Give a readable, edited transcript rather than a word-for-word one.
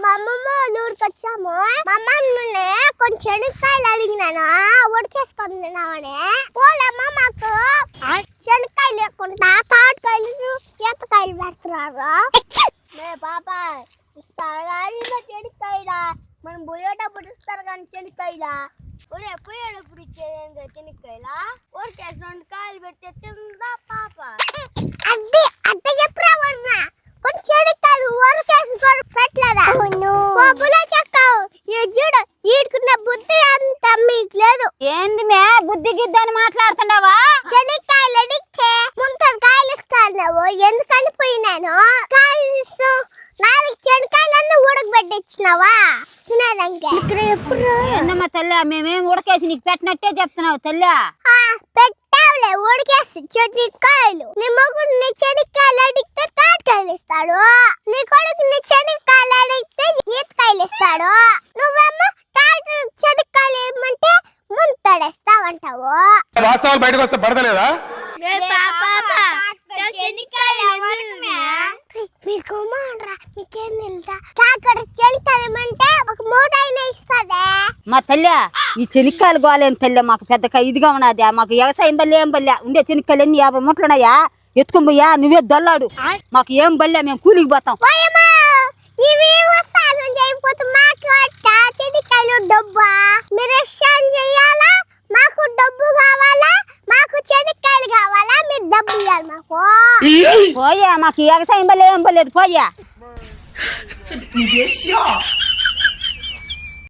మా అమ్మమ్మ ఊరికి వచ్చాము. మా అమ్మమ్మనే కొంచెం శనక్కాయలు అడిగినాను, ఉడికేసుకొని తిన్నామని. పోలేమ్మా మాకు శనక్కాయలు లేకుండా తాటకాయలు ఈతకాయలు పెడుతున్నారు. పాప ఇస్తారు కానీ శనక్కాయలా, మనం పోయేటప్పుడు ఇస్తారు కానీ శనక్కాయలా. పోయేటప్పుడు ఇచ్చేది శనక్కాయలా, ఉడికేసి 2 కాయలు పెడితే తిందా పాప. అదే అదే చెప్పరా, కొంచెం శనక్కాయలు ఉడికేసి కూడా పెట్టలేదా? పప్పులో చెక్కావు చూడు, ఈడుకున్న బుద్ధి అంత మీకు లేదు. ఏంది మే బుద్ధి గిద్దని మాట్లాడుతున్నావా? శనక్కాయలు అడిగితే ముంతడు కాయలు ఇస్తాను, ఎందుకని పోయినాను. కాయలు ఇస్తూ 4 శనక్కాయలన్నీ ఉడకబెట్టిచ్చినావా తినేదానికి. ఏందమ్మా తల్లి, మేమేం ఉడకేసి నీకు పెట్టినట్టే చెప్తున్నావు తల్లి. పెట్టావులే ఉడికేసి శనక్కాయలు. నీ మొగుడు నీ శనక్కాయలు అడిగితే తాటకాయలు ఇస్తాడు, నీ కొడుకు నీ శనక్కాయలు అడిగితే ఈతకాయలు ఇస్తాడు. నువ్వేమో శనక్కాయలు ఏమంటే ముంతడేస్తావంటావు. వాస్తవాలు బయటకు వస్తే పడతలేదా? మీకేం తెలుసా? కాకర చెల్లితనమంటే ఒక మూట అయినా ఇస్తుందే. మా తల్లి ఈ చెనిక్కాయలు గోలేని తల్లి, మాకు పెద్ద ఇదిగా ఉన్నది. మాకు వ్యవసాయం బల్లే ఏం బల్లే ఉండే చెనిక్కాయలు ఎన్ని 50 మూటలున్నాయా, ఎత్తుకొని పోయా నువ్వే దొల్లాడు. మాకు ఏం బల్లే, మేము కూలికి పోతాం. ఇవి వస్తాను చేయకపోతే మాకు చెనిక్కాయలు డబ్బా. మీరు చెయ్యాలా, మాకు డబ్బు కావాలా, మాకు శనక్కాయలు కావాలా, మీరు డబ్బు ఇవ్వాలి మాకు. పోయా మాకు వ్యవసాయం బల్లే ఏం బలేదు పోయా.